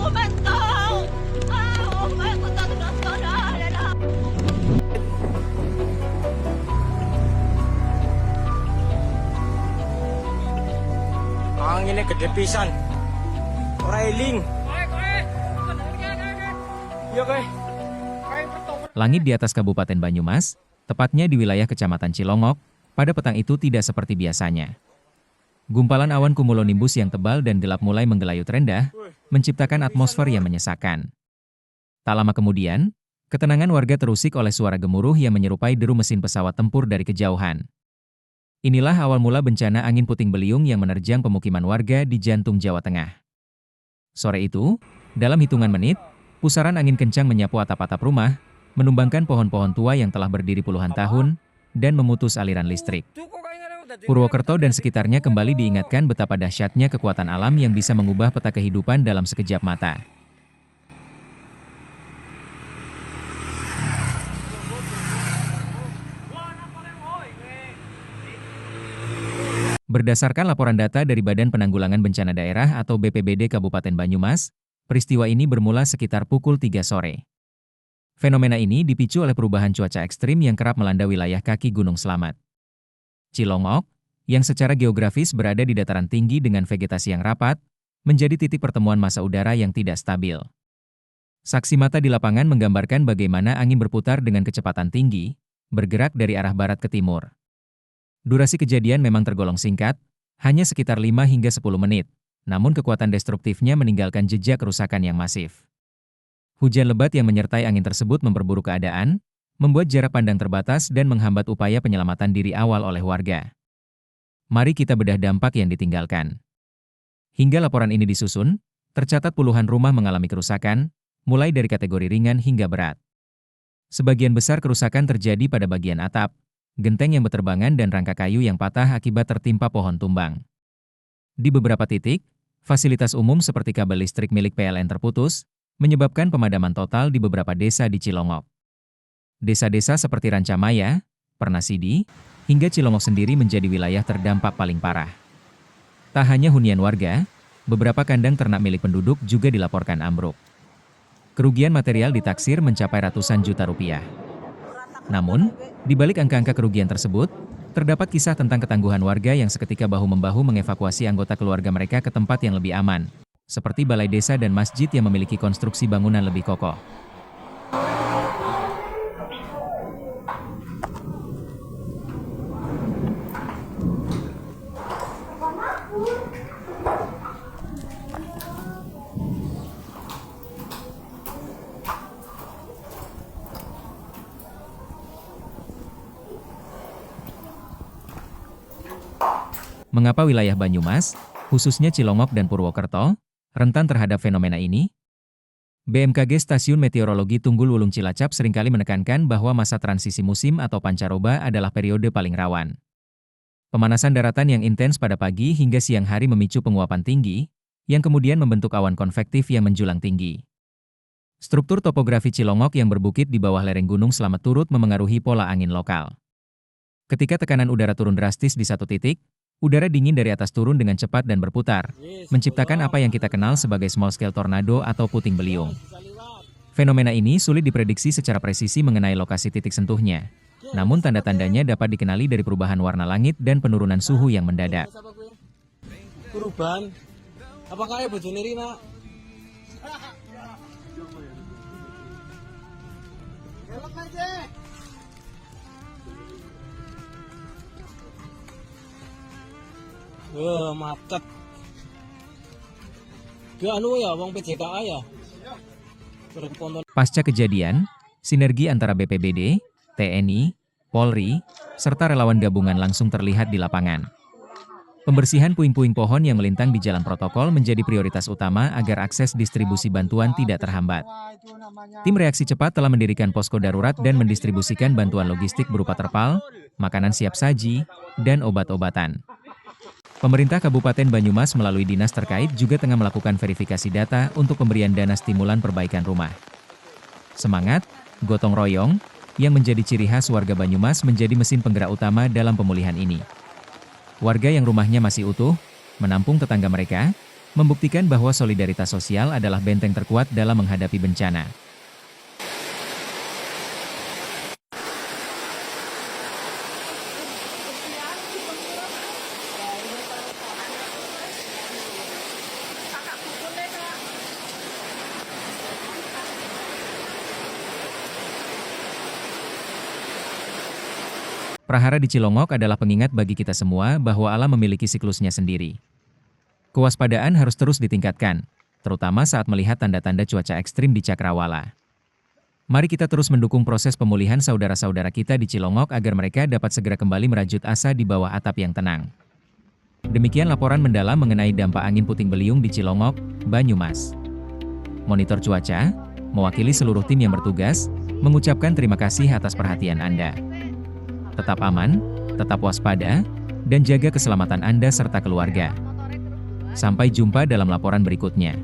Kumentang! Ah, umay ko talagang na. Ang ini kedepisan. Railing. Iya, Kay. Langit di atas Kabupaten Banyumas, tepatnya di wilayah Kecamatan Cilongok, pada petang itu tidak seperti biasanya. Gumpalan awan cumulonimbus yang tebal dan gelap mulai menggelayut rendah, menciptakan atmosfer yang menyesakan. Tak lama kemudian, ketenangan warga terusik oleh suara gemuruh yang menyerupai deru mesin pesawat tempur dari kejauhan. Inilah awal mula bencana angin puting beliung yang menerjang pemukiman warga di jantung Jawa Tengah. Sore itu, dalam hitungan menit, pusaran angin kencang menyapu atap-atap rumah, menumbangkan pohon-pohon tua yang telah berdiri puluhan tahun, dan memutus aliran listrik. Purwokerto dan sekitarnya kembali diingatkan betapa dahsyatnya kekuatan alam yang bisa mengubah peta kehidupan dalam sekejap mata. Berdasarkan laporan data dari Badan Penanggulangan Bencana Daerah atau BPBD Kabupaten Banyumas, peristiwa ini bermula sekitar pukul 3 sore. Fenomena ini dipicu oleh perubahan cuaca ekstrim yang kerap melanda wilayah kaki Gunung Slamet. Cilongok, yang secara geografis berada di dataran tinggi dengan vegetasi yang rapat, menjadi titik pertemuan massa udara yang tidak stabil. Saksi mata di lapangan menggambarkan bagaimana angin berputar dengan kecepatan tinggi, bergerak dari arah barat ke timur. Durasi kejadian memang tergolong singkat, hanya sekitar 5 hingga 10 menit, namun kekuatan destruktifnya meninggalkan jejak kerusakan yang masif. Hujan lebat yang menyertai angin tersebut memperburuk keadaan, membuat jarak pandang terbatas dan menghambat upaya penyelamatan diri awal oleh warga. Mari kita bedah dampak yang ditinggalkan. Hingga laporan ini disusun, tercatat puluhan rumah mengalami kerusakan, mulai dari kategori ringan hingga berat. Sebagian besar kerusakan terjadi pada bagian atap, genteng yang berterbangan dan rangka kayu yang patah akibat tertimpa pohon tumbang. Di beberapa titik, fasilitas umum seperti kabel listrik milik PLN terputus, menyebabkan pemadaman total di beberapa desa di Cilongok. Desa-desa seperti Rancamaya, Pernasidi, hingga Cilongok sendiri menjadi wilayah terdampak paling parah. Tak hanya hunian warga, beberapa kandang ternak milik penduduk juga dilaporkan ambruk. Kerugian material ditaksir mencapai ratusan juta rupiah. Namun, di balik angka-angka kerugian tersebut, terdapat kisah tentang ketangguhan warga yang seketika bahu-membahu mengevakuasi anggota keluarga mereka ke tempat yang lebih aman, seperti balai desa dan masjid yang memiliki konstruksi bangunan lebih kokoh. Mengapa wilayah Banyumas, khususnya Cilongok dan Purwokerto, rentan terhadap fenomena ini? BMKG Stasiun Meteorologi Tunggul Wulung Cilacap seringkali menekankan bahwa masa transisi musim atau pancaroba adalah periode paling rawan. Pemanasan daratan yang intens pada pagi hingga siang hari memicu penguapan tinggi, yang kemudian membentuk awan konvektif yang menjulang tinggi. Struktur topografi Cilongok yang berbukit di bawah lereng Gunung Slamet turut memengaruhi pola angin lokal. Ketika tekanan udara turun drastis di satu titik, udara dingin dari atas turun dengan cepat dan berputar, menciptakan apa yang kita kenal sebagai small-scale tornado atau puting beliung. Fenomena ini sulit diprediksi secara presisi mengenai lokasi titik sentuhnya, namun tanda-tandanya dapat dikenali dari perubahan warna langit dan penurunan suhu yang mendadak. Perubahan? Apakah ibu bojone Rina? Macet. Ke anu ya, wong PJKA ya. Pasca kejadian, sinergi antara BPBD, TNI, Polri, serta relawan gabungan langsung terlihat di lapangan. Pembersihan puing-puing pohon yang melintang di jalan protokol menjadi prioritas utama agar akses distribusi bantuan tidak terhambat. Tim reaksi cepat telah mendirikan posko darurat dan mendistribusikan bantuan logistik berupa terpal, makanan siap saji, dan obat-obatan. Pemerintah Kabupaten Banyumas melalui dinas terkait juga tengah melakukan verifikasi data untuk pemberian dana stimulan perbaikan rumah. Semangat, gotong royong, yang menjadi ciri khas warga Banyumas menjadi mesin penggerak utama dalam pemulihan ini. Warga yang rumahnya masih utuh, menampung tetangga mereka, membuktikan bahwa solidaritas sosial adalah benteng terkuat dalam menghadapi bencana. Prahara di Cilongok adalah pengingat bagi kita semua bahwa alam memiliki siklusnya sendiri. Kewaspadaan harus terus ditingkatkan, terutama saat melihat tanda-tanda cuaca ekstrim di Cakrawala. Mari kita terus mendukung proses pemulihan saudara-saudara kita di Cilongok agar mereka dapat segera kembali merajut asa di bawah atap yang tenang. Demikian laporan mendalam mengenai dampak angin puting beliung di Cilongok, Banyumas. Monitor cuaca, mewakili seluruh tim yang bertugas, mengucapkan terima kasih atas perhatian Anda. Tetap aman, tetap waspada, dan jaga keselamatan Anda serta keluarga. Sampai jumpa dalam laporan berikutnya.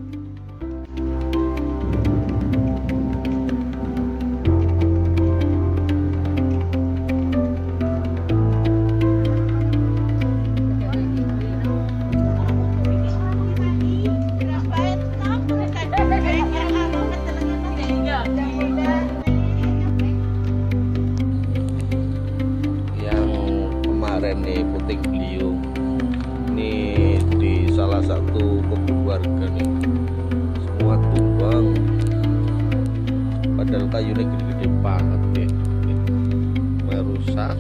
Kemarin nih puting beliung nih di salah satu kebun warga nih, semua tumbang, padahal kayunya gede-gede banget ya, merusak.